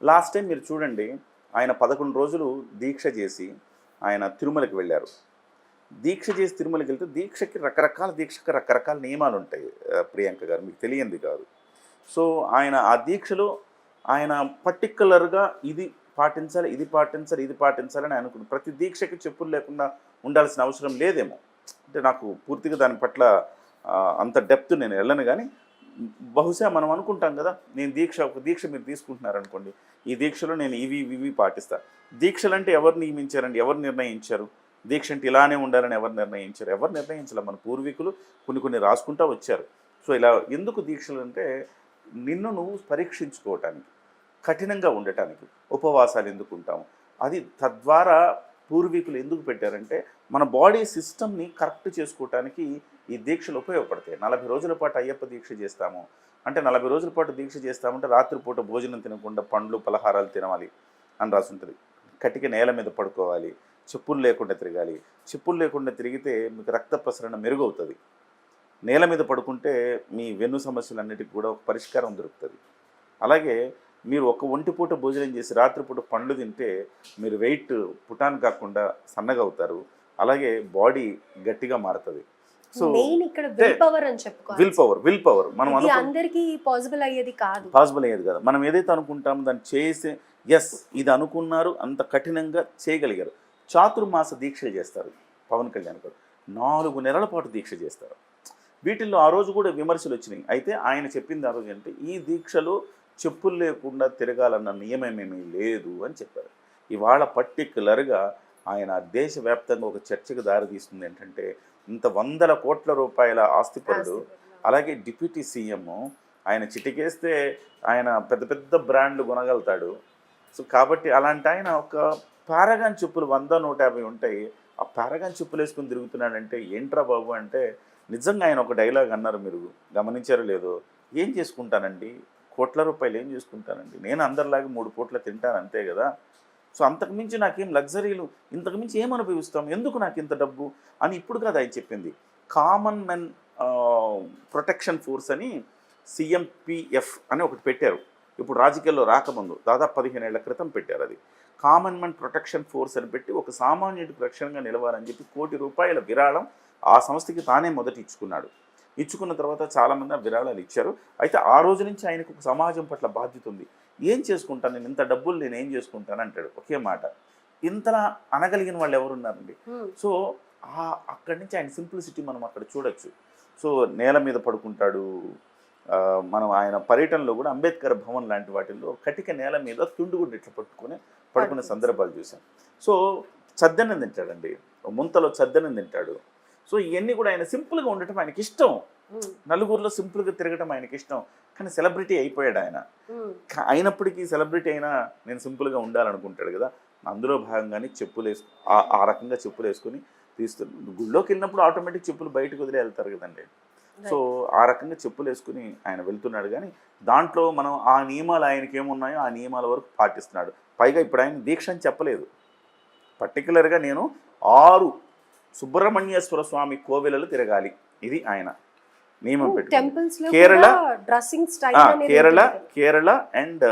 Last time మీరు చూడండి, ఆయన 11 రోజులు దీక్ష చేసి ఆయన తిరుమలకి వెళ్ళారు. దీక్ష చేసి తిరుమలకి వెళ్తే దీక్షకి రకరకాల నియమాలు ఉంటాయి. ప్రియాంక గారు మీకు తెలియంది కాదు. సో ఆయన ఆ దీక్షలో ఆయన పర్టిక్యులర్గా ఇది పాటించాలి, ఇది పాటించాలి, ఇది పాటించాలని అనుకుని ప్రతి దీక్షకి చెప్పులు లేకుండా ఉండాల్సిన అవసరం లేదేమో. అంటే నాకు పూర్తిగా దాని పట్ల అంత డెప్త్ నేను వెళ్ళను. కానీ బహుశా మనం అనుకుంటాం కదా, నేను ఒక దీక్ష మీరు తీసుకుంటున్నారనుకోండి, ఈ దీక్షలో నేను ఇవి పాటిస్తాను. దీక్షలు అంటే ఎవరు నియమించారండి? ఎవరు నిర్ణయించారు? దీక్ష అంటే ఇలానే ఉండాలని ఎవరు నిర్ణయించారు? ఎవరు నిర్ణయించాలి? మన పూర్వీకులు కొన్ని రాసుకుంటూ వచ్చారు. సో ఇలా ఎందుకు దీక్షలు అంటే నిన్ను నువ్వు పరీక్షించుకోవటానికి, కఠినంగా ఉండటానికి. ఉపవాసాలు ఎందుకు ఉంటాము? అది తద్వారా పూర్వీకులు ఎందుకు పెట్టారంటే మన బాడీ సిస్టమ్ని కరెక్ట్ చేసుకోవటానికి ఈ దీక్షలు ఉపయోగపడతాయి. 40 రోజుల పాటు అయ్యప్ప దీక్ష చేస్తాము అంటే 40 రోజుల పాటు దీక్ష చేస్తామంటే రాత్రిపూట భోజనం తినకుండా పండ్లు పలహారాలు తినాలి అని రాసి ఉంటుంది. కటిక నేల మీద పడుకోవాలి, చెప్పులు లేకుండా తిరగాలి. చెప్పులు లేకుండా తిరిగితే మీకు రక్త ప్రసరణ మెరుగవుతుంది. నేల మీద పడుకుంటే మీ వెన్ను సమస్యలన్నిటికీ కూడా ఒక పరిష్కారం దొరుకుతుంది. అలాగే మీరు ఒక ఒంటిపూట భోజనం చేసి రాత్రిపూట పండ్లు తింటే మీరు వెయిట్ పుటాన్ కాకుండా సన్నగా అవుతారు. అలాగే బాడీ గట్టిగా మారుతుంది. సో మెయిన్ ఇక్కడ విల్ పవర్ అని చెప్పుకోవాలి. విల్ పవర్ మనం అందరికీ పాసిబుల్ అయ్యేది కాదు. మనం ఏదైతే అనుకుంటామో దాన్ని చేసి ఎస్ ఇది అనుకున్నారు, అంత కఠినంగా చేయగలిగారు. చాతుర్మాస దీక్షలు చేస్తారు పవన్ కళ్యాణ్ గారు. 4 నెలల పాటు దీక్ష చేస్తారు. వీటిల్లో ఆ రోజు కూడా విమర్శలు వచ్చినాయి. అయితే ఆయన చెప్పింది ఆ రోజు అంటే ఈ దీక్షలో చెప్పులు లేకుండా తిరగాలన్న నియమమేమీ లేదు అని చెప్పారు. ఇవాళ పర్టిక్యులర్గా ఆయన దేశవ్యాప్తంగా ఒక చర్చకు దారితీస్తుంది. ఏంటంటే ఇంత 100 కోట్ల రూపాయల ఆస్తిపరుడు, అలాగే డిప్యూటీ సీఎం, ఆయన చిటికేస్తే ఆయన పెద్ద పెద్ద బ్రాండ్లు కొనగలుగుతాడు. సో కాబట్టి అలాంటి ఆయన ఒక పారగాన్ చెప్పులు 100-150 ఉంటాయి. ఆ పారగాన్ చెప్పులు వేసుకుని తిరుగుతున్నాడంటే ఏంట్రా బాబు అంటే నిజంగా ఆయన ఒక డైలాగ్ అన్నారు, మీరు గమనించారో లేదో, ఏం చేసుకుంటానండి, కోట్ల రూపాయలు ఏం చేసుకుంటానండి, నేను అందరిలాగా 3 పూట్ల తింటాను అంతే కదా. సో అంతకుమించి నాకేం లగ్జరీలు, ఇంతకుమించి ఏం అనుభవిస్తాం, ఎందుకు నాకు ఇంత డబ్బు అని ఇప్పుడు కాదు ఆయన చెప్పింది. కామన్ మెన్ ప్రొటెక్షన్ ఫోర్స్ అని CMPF అని ఒకటి పెట్టారు. ఇప్పుడు రాజకీయాల్లో రాకముందు దాదాపు 15 ఏళ్ల క్రితం పెట్టారు. అది కామన్ మెన్ ప్రొటెక్షన్ ఫోర్స్ అని పెట్టి ఒక సామాన్యుడికి రక్షణగా నిలవాలని చెప్పి ₹1 కోటి విరాళం ఆ సంస్థకి తానే మొదట ఇచ్చుకున్నాడు. ఇచ్చుకున్న తర్వాత చాలామంది విరాళాలు ఇచ్చారు. అయితే ఆ రోజు నుంచి ఆయనకు ఒక సమాజం పట్ల బాధ్యత ఉంది. ఏం చేసుకుంటాను నేను, ఇంత డబ్బులు నేను ఏం చేసుకుంటాను అంటాడు. ఒకే మాట. ఇంతలా అనగలిగిన వాళ్ళు ఎవరున్నారండి? సో అక్కడి నుంచి ఆయన సింప్లిసిటీ మనం అక్కడ చూడొచ్చు. సో నేల మీద పడుకుంటాడు. మనం ఆయన పర్యటనలో కూడా అంబేద్కర్ భవన్ లాంటి వాటిల్లో కటిక నేల మీద తుండుగుడ్డు ఇట్లా పట్టుకొని పడుకునే సందర్భాలు చూసాం. సో చద్దన్నం తింటాడండి, ముంతలో చద్దన్నం తింటాడు. సో ఇవన్నీ కూడా ఆయన సింపుల్గా ఉండటం ఆయనకి ఇష్టం. నలుగురిలో సింపుల్గా తిరగటం ఆయనకి ఇష్టం. కానీ సెలబ్రిటీ అయిపోయాడు ఆయన. అయినప్పటికీ సెలబ్రిటీ అయినా నేను సింపుల్గా ఉండాలనుకుంటాడు కదా. అందులో భాగంగానే చెప్పులు వేసుకు ఆ రకంగా చెప్పులు వేసుకొని తీస్తున్నాడు. గుళ్ళోకి వెళ్ళినప్పుడు ఆటోమేటిక్ చెప్పులు బయటకు వదిలే వెళ్తారు కదండి. సో ఆ రకంగా చెప్పులు వేసుకుని ఆయన వెళ్తున్నాడు. కానీ దాంట్లో మనం ఆ నియమాలు ఆయనకి ఏమున్నాయో ఆ నియమాల వరకు పాటిస్తున్నాడు. పైగా ఇప్పుడు ఆయన దీక్ష అని చెప్పలేదు. పర్టికులర్గా నేను 6 సుబ్రహ్మణ్యేశ్వర స్వామి కోవెలలు తిరగాలి, ఇది ఆయన నియమం పెట్టుకుంది. కేరళ అండ్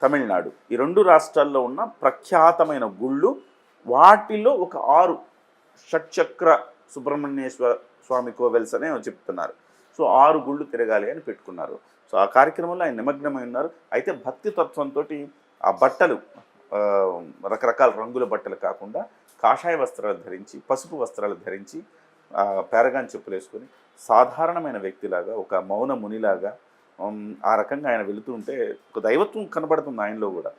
తమిళనాడు ఈ 2 రాష్ట్రాల్లో ఉన్న ప్రఖ్యాతమైన గుళ్ళు, వాటిలో ఒక 6 షట్చక్ర సుబ్రహ్మణ్యేశ్వర స్వామి కోవెల్స్ అనే చెప్తున్నారు. సో 6 గుళ్ళు తిరగాలి అని పెట్టుకున్నారు. సో ఆ కార్యక్రమంలో ఆయన నిమగ్నమై ఉన్నారు. అయితే భక్తి తత్వంతో ఆ బట్టలు రకరకాల రంగుల బట్టలు కాకుండా కాషాయ వస్త్రాలు ధరించి, పసుపు వస్త్రాలు ధరించి, పారగాన్ చెప్పులు వేసుకొని సాధారణమైన వ్యక్తిలాగా, ఒక మౌన మునిలాగా ఆ రకంగా ఆయన వెళుతూ ఉంటే ఒక దైవత్వం కనబడుతుంది ఆయనలో కూడా.